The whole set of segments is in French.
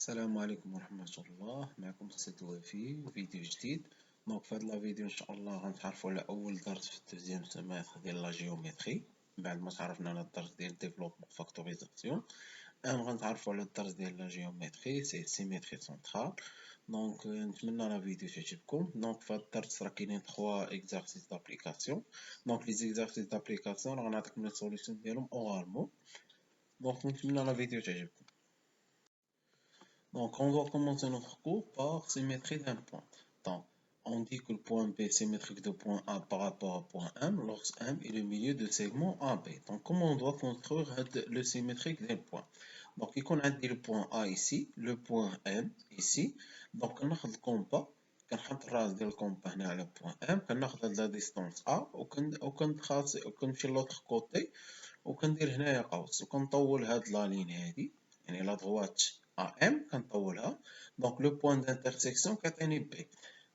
السلام عليكم ورحمة الله. معكم أستاذ وفي فيديو جديد. دونك في هاد لا فيديو إن شاء الله غنتعرفو على أول درس في الدوزيام سيمستر ديال لا جيومتري. بعد ما تعرفنا على الدرس ديال ديفلوبمون فاكتوريزاسيون، غنتعرفو على الدرس ديال لا جيومتري سي سيمتري سنترال. دونك نتمنى لا فيديو تعجبكم. دونك في هاد الدرس راه كاينين 3 اكزارسيس دابليكاسيون. دونك لي زيكزارسيس دابليكاسيون راه غنعطيكم لي سوليسيون ديالهم اورالمون. دونك نتمنى لا فيديو تعجبكم. Donc, on doit commencer notre cours par symétrie d'un point. Donc, on dit que le point B est symétrique de point A par rapport au point M lorsque M est le milieu de segment AB. Donc, comment on doit construire le symétrique d'un point? Donc, on a dit le point A ici, le point M ici. Donc, on a le compas. كنحط الراس ديال الكومبا هنا على بوان ام، كناخد هاد لا ديستونس ا وكنتخاصي وكنمشي لوطخ كوتي وكندير هنايا قوس وكنطول هاد لا لين هادي، يعني لا droite AM كنطولها. Donc le point d'intersection كتعني B.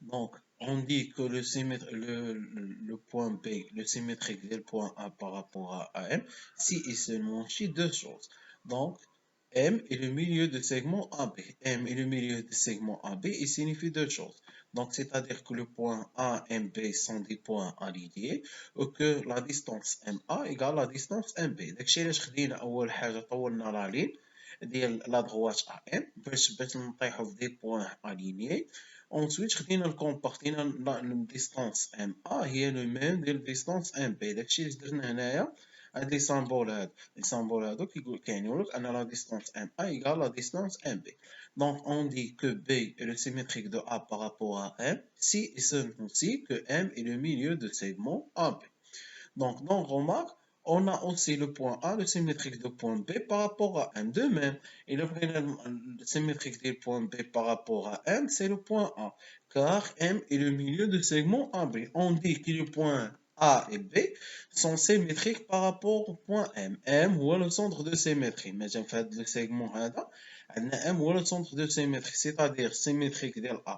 Donc on dit que le point B, le symétrique du point A par rapport à AM, si et seulement si deux choses. Donc M est le milieu de segment AB. M est le milieu de segment AB, il signifie deux choses. Donc, c'est-à-dire que le point A et B sont des points alignés ou que la distance MA égale la distance MB. داكشي علاش خدينا أول حاجة طولنا لا لين ديال لا دغوات AM باش نطيحو في دي بوان alignés. Ensuite خدينا الكومبا، خدينا الديستانس MA هي لو ميم ديال الديستانس MB. داكشي علاش درنا هنايا هاد لي سامبول هادو. لي سامبول هادو كيعنيولك أن لا distance MA égale la distance MB. Donc on dit que B est le symétrique de A par rapport à M si et seulement si que M est le milieu de segment AB. Donc dans remarque, on a aussi le point A, le symétrique de point B par rapport à M. De même, et le symétrique du point B par rapport à M, c'est le point A, car M est le milieu de segment AB. On dit que le point A et B sont symétriques par rapport au point M. M ou le centre de symétrie. Mais j'ai fait le segment M ou le centre de symétrie, c'est-à-dire symétrique de A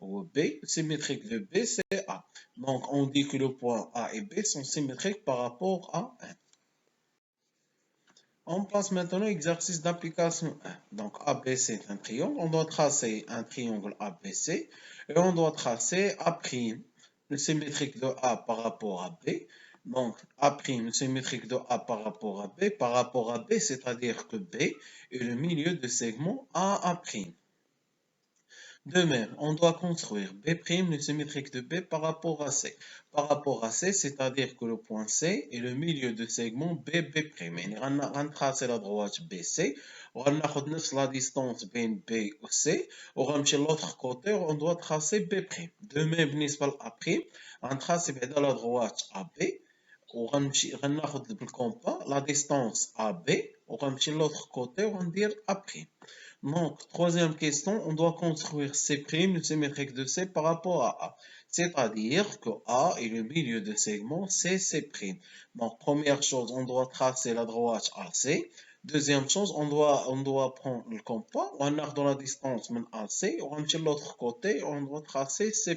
ou B, symétrique de B, c'est A. Donc, on dit que le point A et B sont symétriques par rapport à 1. On passe maintenant à l'exercice d'application 1. Donc, ABC est un triangle. On doit tracer un triangle ABC et on doit tracer A', le symétrique de A par rapport à B. Donc, A', le symétrique de A par rapport à B, c'est-à-dire que B est le milieu de segment A'. De même, on doit construire B', le symétrique de B par rapport à C. Par rapport à C, c'est-à-dire que le point C est le milieu de segment BB'. On va tracer la droite BC, on va prendre la distance entre B et C, on va de l'autre côté, on doit tracer B'. De même, on va tracer la droite AB, on va prendre le compas, la distance AB, on va de l'autre côté, on va dire A'. Donc, troisième question, on doit construire C', le symétrique de C par rapport à A. C'est-à-dire que A est le milieu de segment C'. Donc, première chose, on doit tracer la droite AC. Deuxième chose, on doit prendre le compas, on a dans la distance AC, on va de l'autre côté, on doit tracer C'.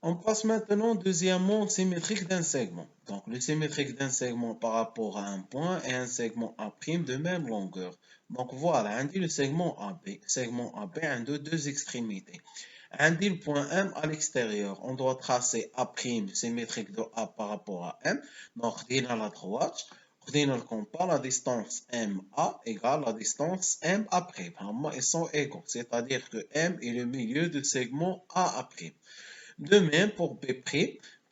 On passe maintenant au deuxièmement symétrique d'un segment. Donc le symétrique d'un segment par rapport à un point et un segment A' de même longueur. Donc voilà, on dit le segment AB. Le segment AB a deux extrémités. On dit le point M à l'extérieur. On doit tracer A', symétrique de A par rapport à M. Donc on à la droite. On le compas, la distance MA égale la distance MA'. Ils sont égaux, c'est-à-dire que M est le milieu du segment A'. De même pour B',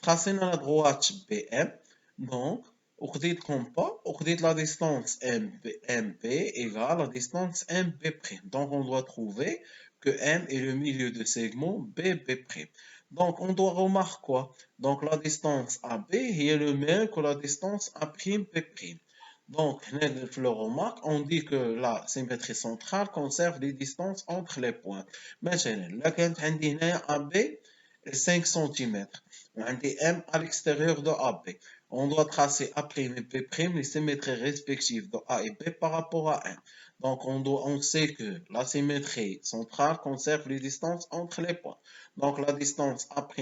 tracez dans la droite BM. Donc, on dit le compas, on dit la distance MB égale la distance MB'. Donc, on doit trouver que M est le milieu de segment BB'. Donc, on doit remarquer quoi? Donc, la distance AB est le même que la distance A'B'. Donc, le remarque, on dit que la symétrie centrale conserve les distances entre les points. Maintenant, là, quand on dit AB, 5 cm. On a des M à l'extérieur de AB. On doit tracer A' et B', les symétries respectives de A et B par rapport à 1. Donc on sait que la symétrie centrale conserve les distances entre les points. Donc la distance A', B'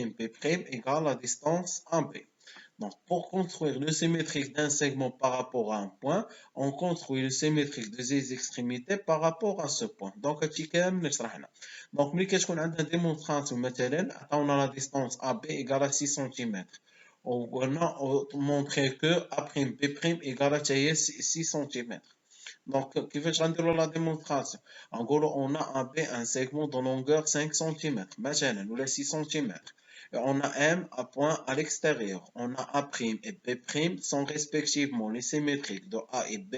égale la distance AB. Donc, pour construire le symétrique d'un segment par rapport à un point, on construit le symétrique de ses extrémités par rapport à ce point. Donc, هادشي كامل اللي شرحنا. Donc, ملي كتكون عندنا démonstration مثلا عطاونا la distance AB égale à 6 cm. وقلنا montrer que A'B' égale à 6 cm. Donc, كيفاش غنديرو la démonstration? نقولو on a AB un segment de longueur 5 cm مثلا ولا 6 cm. Et on a M à point à l'extérieur. On a A' et B' sont respectivement les symétriques de A et B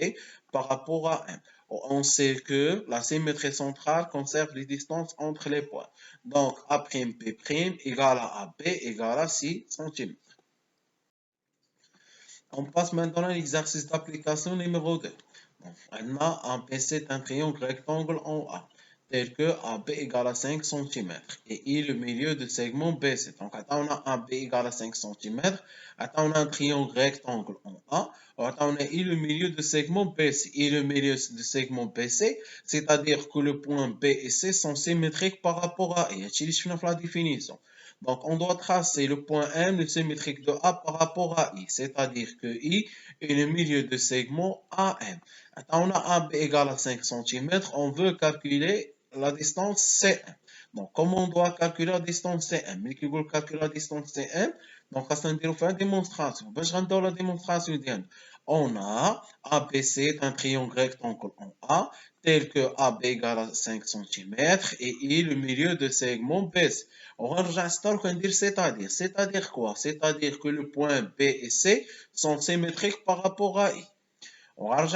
par rapport à M. On sait que la symétrie centrale conserve les distances entre les points. Donc, A'B' égale à AB égale à 6 cm. On passe maintenant à l'exercice d'application numéro 2. On a un PC d'un triangle rectangle en A, tel que AB égale à 5 cm et I le milieu du segment BC. Donc, on a AB égale à 5 cm, on a un triangle rectangle en A, on a I le milieu du segment BC. I le milieu du segment BC, c'est-à-dire que le point B et C sont symétriques par rapport à I. C'est la définition. Donc, on doit tracer le point M, le symétrique de A par rapport à I, c'est-à-dire que I est le milieu de segment AM. On a AB égale à 5 cm, on veut calculer la distance CM. Donc, comment on doit calculer la distance CM? Mais qui veut calculer la distance CM? Donc, on va faire une démonstration. Je vais dans la démonstration. On a ABC, un triangle rectangle en A, tel que AB égale à 5 cm et I le milieu de segment BC. On va dire c'est-à-dire quoi? C'est-à-dire que le point B et C sont symétriques par rapport à I. On va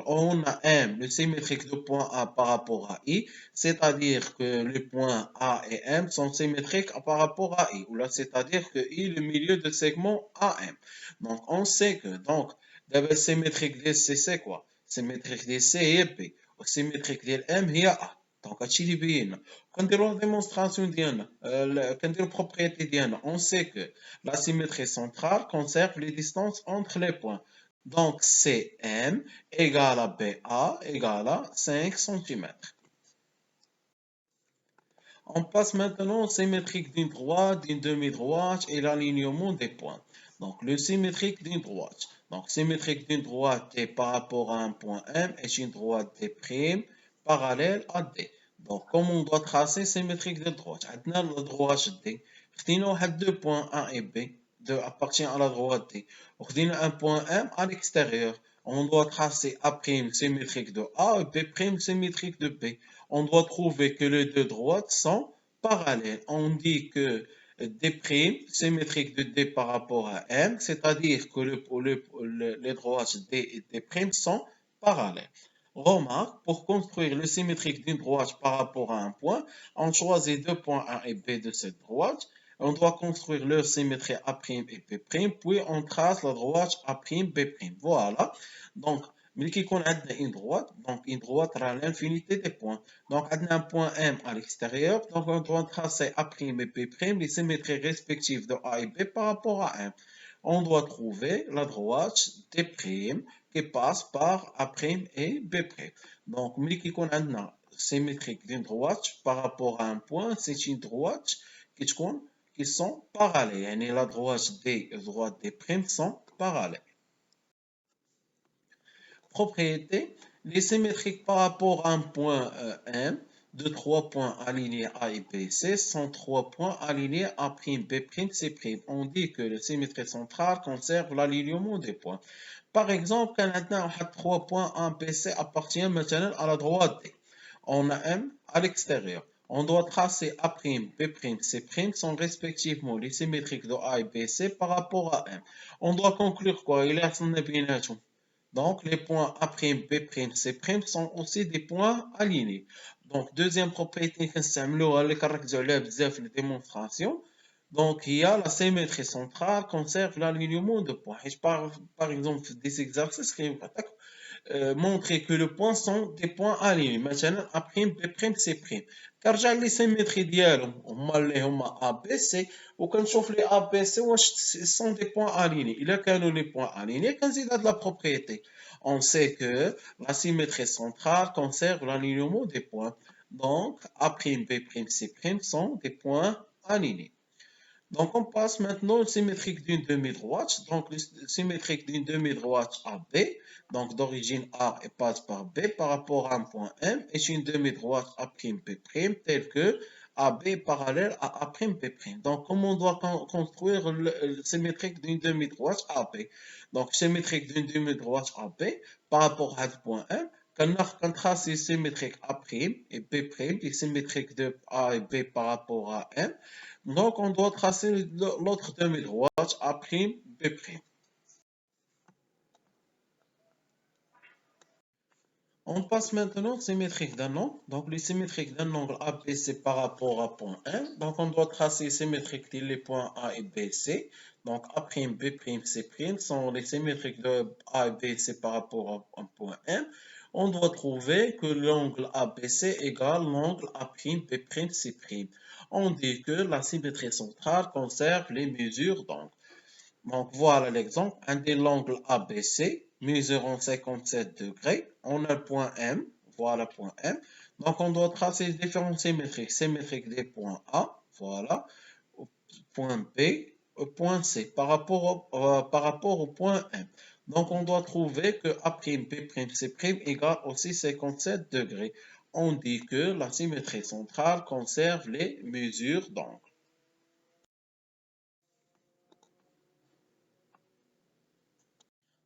on a M, le symétrique de point A par rapport à I, c'est-à-dire que les points A et M sont symétriques par rapport à I, ou là, c'est-à-dire que I, le milieu de segment AM. Donc, on sait que, donc, le symétrique de C, c'est quoi? Symétrique de C est B, ou symétrique de M est A. Donc, هادشي اللي بينا. كنديرو la démonstration ديالنا, كنديرو propriété ديالنا. On sait que la symétrie centrale conserve les distances entre les points. Donc, CM égale à BA égale à 5 cm. On passe maintenant au symétrique d'une droite, d'une demi-droite et l'alignement des points. Donc, le symétrique d'une droite. Donc, symétrique d'une droite T par rapport à un point M est une droite D' parallèle à D. Donc, comme on doit tracer symétrique de droite, on a la droite D. On a deux points A et B. Appartient à la droite D. On a un point M à l'extérieur. On doit tracer A' symétrique de A et B' symétrique de B. On doit trouver que les deux droites sont parallèles. On dit que D' symétrique de D par rapport à M, c'est-à-dire que les droites D et D' sont parallèles. Remarque, pour construire le symétrique d'une droite par rapport à un point, on choisit deux points A et B de cette droite. On doit construire leur symétrie A' et B', puis on trace la droite A'B'. Voilà. Donc, mais qui qu'on a une droite, donc une droite à l'infinité des points. Donc, on a un point M à l'extérieur, donc on doit tracer A' et B', les symétries respectives de A et B par rapport à M. On doit trouver la droite D' qui passe par A' et B'. Donc, mais qui qu'on a une symétrique d'une droite par rapport à un point, c'est une droite qui sont parallèles. Et la droite D et la droite D' sont parallèles. Propriété, les symétriques par rapport à un point M de trois points alignés A et B, C sont trois points alignés A', B', C'. On dit que la symétrie centrale conserve l'alignement des points. Par exemple, quand on a trois points A, B, C appartiennent maintenant à la droite D. On a M à l'extérieur. On doit tracer A', B', C' sont respectivement les symétriques de A et B, C par rapport à M. On doit conclure quoi? Il y a donc, les points A', B', C' sont aussi des points alignés. Donc, deuxième propriété qu'on utilise les démonstrations. Donc, il y a la symétrie centrale conserve l'alignement de points. Et je parle, par exemple, des exercices qui montrer que les points sont des points alignés. Maintenant, A', B', C'. كنرجع لي سيمتري ديالهم هما اللي هما A B C وكنشوف لي A B C واش sont des points alignés. إلا كانوا les points alignés كنزيد هاد la propriété. On sait que la symétrie centrale conserve l'alignement des points. Donc A', B', C' sont des points alignés. Donc, on passe maintenant au symétrique d'une demi-droite. Donc, le symétrique d'une demi-droite AB, donc d'origine A et passe par B par rapport à un point M, est une demi-droite A'B', telle que AB est parallèle à A'B'. Donc, comment on doit construire le symétrique d'une demi-droite AB? Donc, symétrique d'une demi-droite AB par rapport à un point M, qu'un tracé symétrique A' et B', et symétrique de A et B par rapport à M. Donc, on doit tracer l'autre demi-droite A', B'. On passe maintenant au symétrique d'un angle. Donc, le symétrique d'un angle ABC par rapport à point 1. Donc, on doit tracer symétrique les points A et B, C. Donc, A', B', C' sont les symétriques de A et B, C par rapport à un point M. On doit trouver que l'angle ABC égale l'angle A', B', C'. On dit que la symétrie centrale conserve les mesures d'angle. Donc voilà l'exemple. Un des angles ABC mesurant 57 degrés. On a le point M. Voilà le point M. Donc on doit tracer les différents symétriques. Symétriques des points A. Voilà. Point B. Point C. Par rapport au point M. Donc on doit trouver que A', B', C' égale aussi 57 degrés. On dit que la symétrie centrale conserve les mesures d'angle.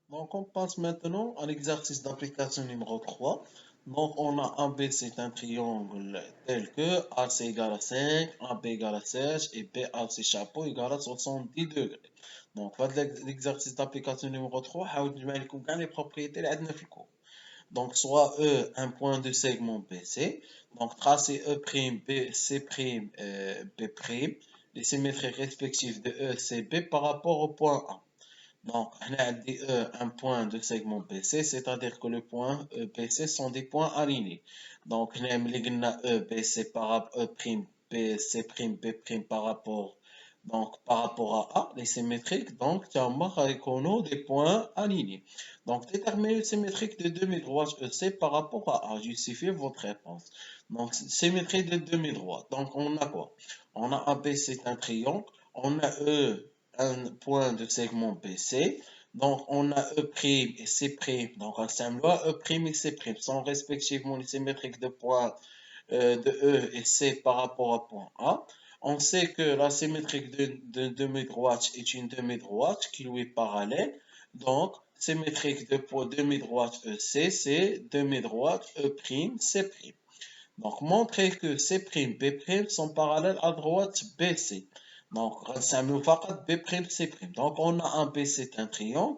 Donc, on passe maintenant à l'exercice d'application numéro 3. Donc, on a AB, c'est un triangle tel que AC égale à 5, AB égale à 16 et BAC chapeau égale à 70 degrés. Donc, l'exercice d'application numéro 3, حاول تجمع لكم كاع les propriétés اللي عندنا في الكور. Donc, soit E, un point de segment BC. Donc, tracé E', B, C', B', les symétries respectives de E, C, B par rapport au point A. Donc, on a dit un point de segment BC, c'est-à-dire que le point BC sont des points alignés. Donc, on a E, BC par E', B, C', B' par rapport à A, les symétriques. Donc, tu as des points alignés. Donc, déterminez le symétrique de demi-droite EC par rapport à A. Justifiez votre réponse. Donc, symétrie de demi-droite. Donc, on a quoi? On a AB, c'est un triangle. On a E, un point de segment BC. Donc, on a E' et C'. Donc, ensemble-là, E' et C' sont respectivement les symétriques de points de E et C par rapport à point A. On sait que la symétrique de demi-droite est une demi-droite qui lui est parallèle. Donc, symétrique de demi-droite EC, c'est demi-droite E', C'. Donc, montrer que C', B' sont parallèles à droite BC. Donc, رنسميو فقط B', C'. Donc, on a un B, c'est un triangle.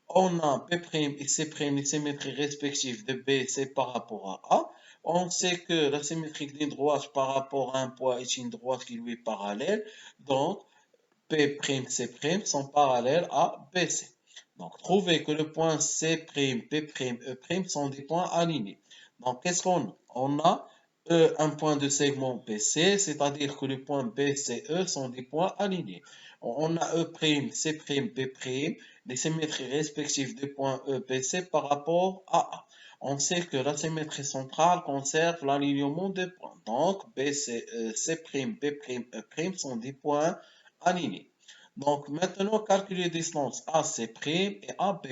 On a B' et C', les symétries respectives de B et C par rapport à A. On sait que la symétrie d'une droite par rapport à un point est une droite qui lui est parallèle. Donc, P', C' sont parallèles à BC. Donc, trouvez que le point C', B', E' sont des points alignés. Donc, qu'est-ce qu'on a? On a un point de segment BC, c'est-à-dire que les points B, C, E sont des points alignés. On a E', C', B', les symétries respectives des points E, B, C par rapport à A. On sait que la symétrie centrale conserve l'alignement des points. Donc, B, C, C', B', E' sont des points alignés. Donc, maintenant, calculez les distances AC' et AB'.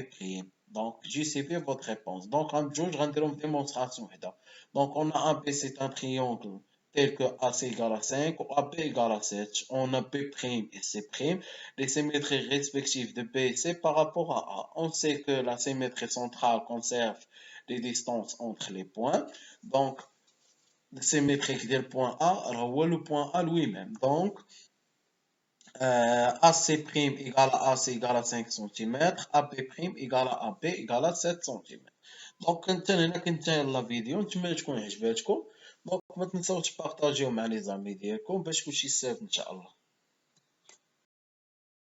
Donc, justifiez votre réponse. Donc, un jour, je rendrai une démonstration. Donc, on a un B, c'est un triangle tel que AC égale à 5 ou AB égale à 7. On a B' et C', les symétries respectives de B et C par rapport à A. On sait que la symétrie centrale conserve les distances entre les points. Donc, la symétrie du point A, le point A lui-même. Donc, AC' égale à AC égale à 5 cm, AB' égale à AB égale à 7 cm. دونك هنا كنتهي لا فيديو، نتمنى تكون عجباتكم. دونك ما تنساوش تبارطاجيو مع لي زامي ديالكم باش كلشي يستافد ان شاء الله.